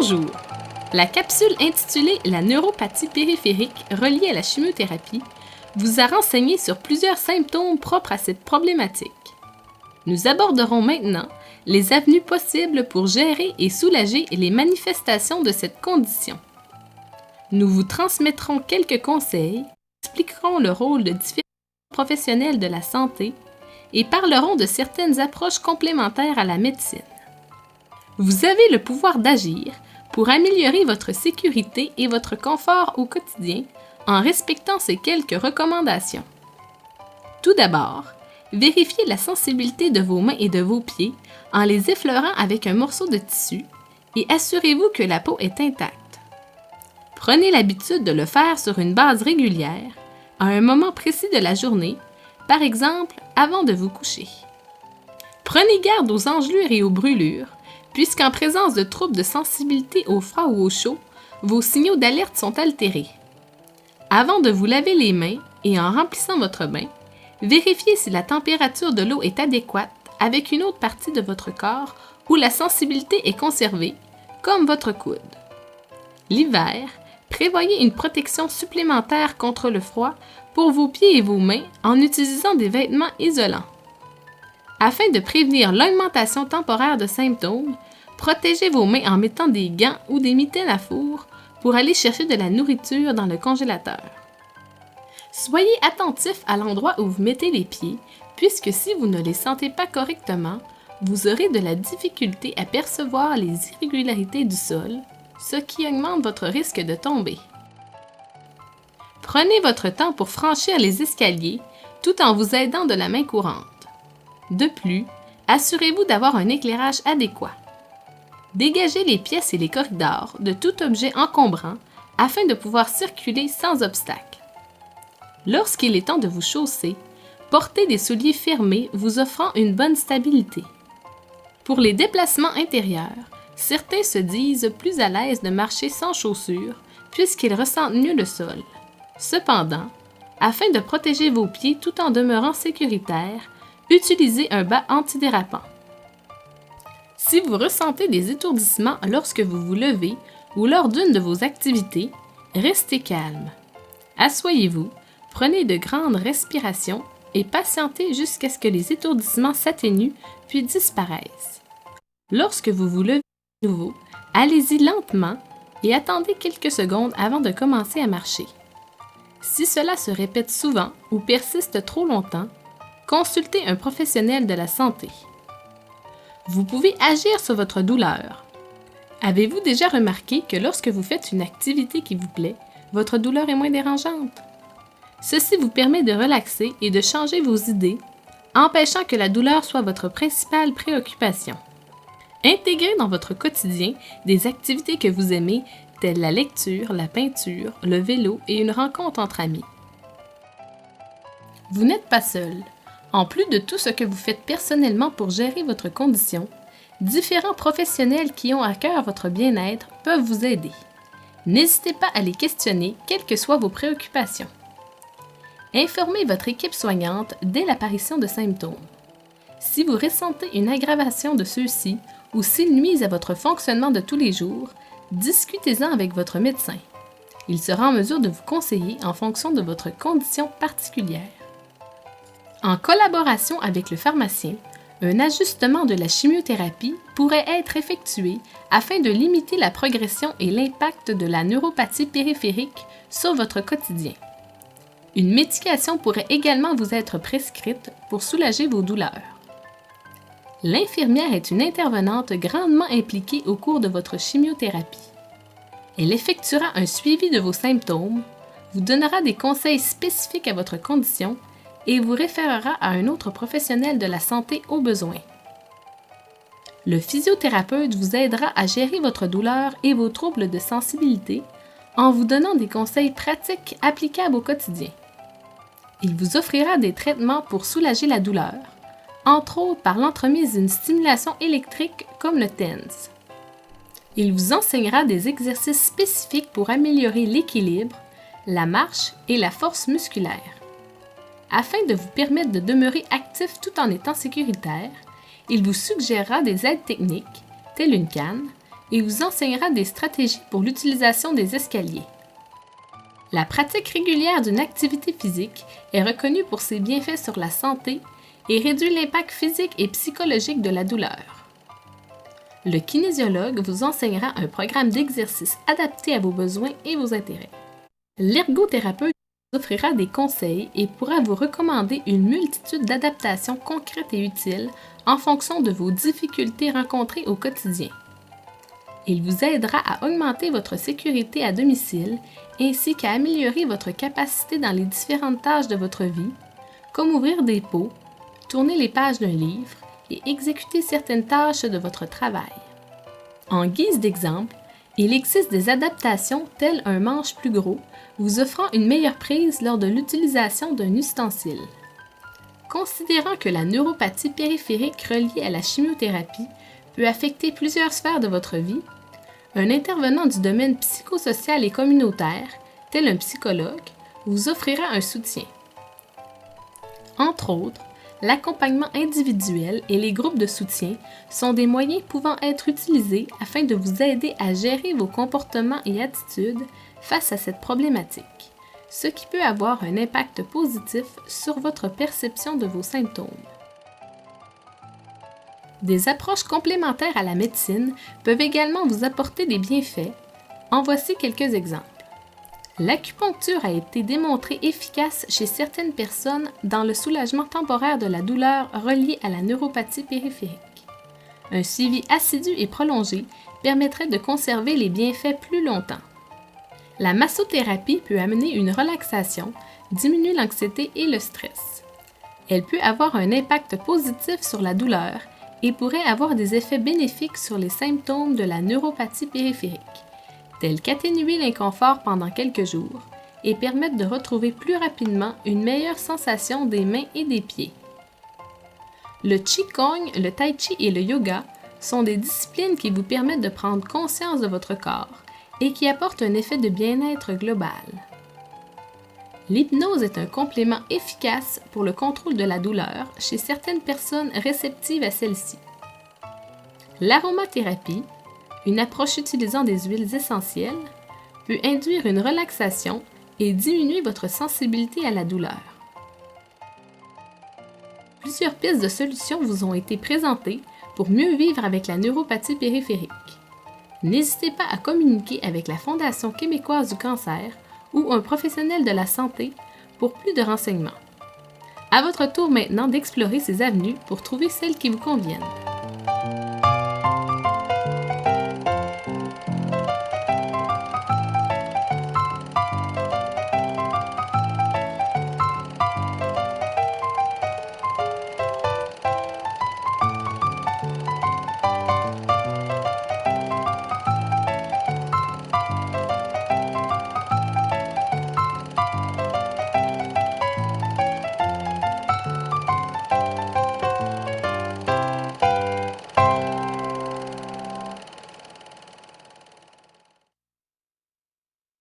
Bonjour! La capsule intitulée « La neuropathie périphérique reliée à la chimiothérapie » vous a renseigné sur plusieurs symptômes propres à cette problématique. Nous aborderons maintenant les avenues possibles pour gérer et soulager les manifestations de cette condition. Nous vous transmettrons quelques conseils, expliquerons le rôle de différents professionnels de la santé et parlerons de certaines approches complémentaires à la médecine. Vous avez le pouvoir d'agir pour améliorer votre sécurité et votre confort au quotidien en respectant ces quelques recommandations. Tout d'abord, vérifiez la sensibilité de vos mains et de vos pieds en les effleurant avec un morceau de tissu et assurez-vous que la peau est intacte. Prenez l'habitude de le faire sur une base régulière, à un moment précis de la journée, par exemple avant de vous coucher. Prenez garde aux engelures et aux brûlures, puisqu'en présence de troubles de sensibilité au froid ou au chaud, vos signaux d'alerte sont altérés. Avant de vous laver les mains et en remplissant votre bain, vérifiez si la température de l'eau est adéquate avec une autre partie de votre corps où la sensibilité est conservée, comme votre coude. L'hiver, prévoyez une protection supplémentaire contre le froid pour vos pieds et vos mains en utilisant des vêtements isolants. Afin de prévenir l'augmentation temporaire de symptômes, protégez vos mains en mettant des gants ou des mitaines à four pour aller chercher de la nourriture dans le congélateur. Soyez attentif à l'endroit où vous mettez les pieds, puisque si vous ne les sentez pas correctement, vous aurez de la difficulté à percevoir les irrégularités du sol, ce qui augmente votre risque de tomber. Prenez votre temps pour franchir les escaliers tout en vous aidant de la main courante. De plus, assurez-vous d'avoir un éclairage adéquat. Dégagez les pièces et les corridors de tout objet encombrant afin de pouvoir circuler sans obstacle. Lorsqu'il est temps de vous chausser, portez des souliers fermés vous offrant une bonne stabilité. Pour les déplacements intérieurs, certains se disent plus à l'aise de marcher sans chaussures puisqu'ils ressentent mieux le sol. Cependant, afin de protéger vos pieds tout en demeurant sécuritaires, utilisez un bas antidérapant. Si vous ressentez des étourdissements lorsque vous vous levez ou lors d'une de vos activités, restez calme. Asseyez-vous, prenez de grandes respirations et patientez jusqu'à ce que les étourdissements s'atténuent puis disparaissent. Lorsque vous vous levez de nouveau, allez-y lentement et attendez quelques secondes avant de commencer à marcher. Si cela se répète souvent ou persiste trop longtemps, consultez un professionnel de la santé. Vous pouvez agir sur votre douleur. Avez-vous déjà remarqué que lorsque vous faites une activité qui vous plaît, votre douleur est moins dérangeante? Ceci vous permet de relaxer et de changer vos idées, empêchant que la douleur soit votre principale préoccupation. Intégrez dans votre quotidien des activités que vous aimez, telles la lecture, la peinture, le vélo et une rencontre entre amis. Vous n'êtes pas seul. En plus de tout ce que vous faites personnellement pour gérer votre condition, différents professionnels qui ont à cœur votre bien-être peuvent vous aider. N'hésitez pas à les questionner, quelles que soient vos préoccupations. Informez votre équipe soignante dès l'apparition de symptômes. Si vous ressentez une aggravation de ceux-ci ou s'ils nuisent à votre fonctionnement de tous les jours, discutez-en avec votre médecin. Il sera en mesure de vous conseiller en fonction de votre condition particulière. En collaboration avec le pharmacien, un ajustement de la chimiothérapie pourrait être effectué afin de limiter la progression et l'impact de la neuropathie périphérique sur votre quotidien. Une médication pourrait également vous être prescrite pour soulager vos douleurs. L'infirmière est une intervenante grandement impliquée au cours de votre chimiothérapie. Elle effectuera un suivi de vos symptômes, vous donnera des conseils spécifiques à votre condition et vous référera à un autre professionnel de la santé au besoin. Le physiothérapeute vous aidera à gérer votre douleur et vos troubles de sensibilité en vous donnant des conseils pratiques applicables au quotidien. Il vous offrira des traitements pour soulager la douleur, entre autres par l'entremise d'une stimulation électrique comme le TENS. Il vous enseignera des exercices spécifiques pour améliorer l'équilibre, la marche et la force musculaire. Afin de vous permettre de demeurer actif tout en étant sécuritaire, il vous suggérera des aides techniques, telles une canne, et vous enseignera des stratégies pour l'utilisation des escaliers. La pratique régulière d'une activité physique est reconnue pour ses bienfaits sur la santé et réduit l'impact physique et psychologique de la douleur. Le kinésiologue vous enseignera un programme d'exercice adapté à vos besoins et vos intérêts. L'ergothérapeute vous offrira des conseils et pourra vous recommander une multitude d'adaptations concrètes et utiles en fonction de vos difficultés rencontrées au quotidien. Il vous aidera à augmenter votre sécurité à domicile ainsi qu'à améliorer votre capacité dans les différentes tâches de votre vie, comme ouvrir des pots, tourner les pages d'un livre et exécuter certaines tâches de votre travail. En guise d'exemple, il existe des adaptations telles un manche plus gros, vous offrant une meilleure prise lors de l'utilisation d'un ustensile. Considérant que la neuropathie périphérique reliée à la chimiothérapie peut affecter plusieurs sphères de votre vie, un intervenant du domaine psychosocial et communautaire, tel un psychologue, vous offrira un soutien. Entre autres, l'accompagnement individuel et les groupes de soutien sont des moyens pouvant être utilisés afin de vous aider à gérer vos comportements et attitudes face à cette problématique, ce qui peut avoir un impact positif sur votre perception de vos symptômes. Des approches complémentaires à la médecine peuvent également vous apporter des bienfaits. En voici quelques exemples. L'acupuncture a été démontrée efficace chez certaines personnes dans le soulagement temporaire de la douleur reliée à la neuropathie périphérique. Un suivi assidu et prolongé permettrait de conserver les bienfaits plus longtemps. La massothérapie peut amener une relaxation, diminuer l'anxiété et le stress. Elle peut avoir un impact positif sur la douleur et pourrait avoir des effets bénéfiques sur les symptômes de la neuropathie périphérique, tels qu'atténuer l'inconfort pendant quelques jours et permettre de retrouver plus rapidement une meilleure sensation des mains et des pieds. Le Qigong, le Tai Chi et le yoga sont des disciplines qui vous permettent de prendre conscience de votre corps et qui apportent un effet de bien-être global. L'hypnose est un complément efficace pour le contrôle de la douleur chez certaines personnes réceptives à celle-ci. L'aromathérapie, une approche utilisant des huiles essentielles, peut induire une relaxation et diminuer votre sensibilité à la douleur. Plusieurs pistes de solutions vous ont été présentées pour mieux vivre avec la neuropathie périphérique. N'hésitez pas à communiquer avec la Fondation québécoise du cancer ou un professionnel de la santé pour plus de renseignements. À votre tour maintenant d'explorer ces avenues pour trouver celles qui vous conviennent.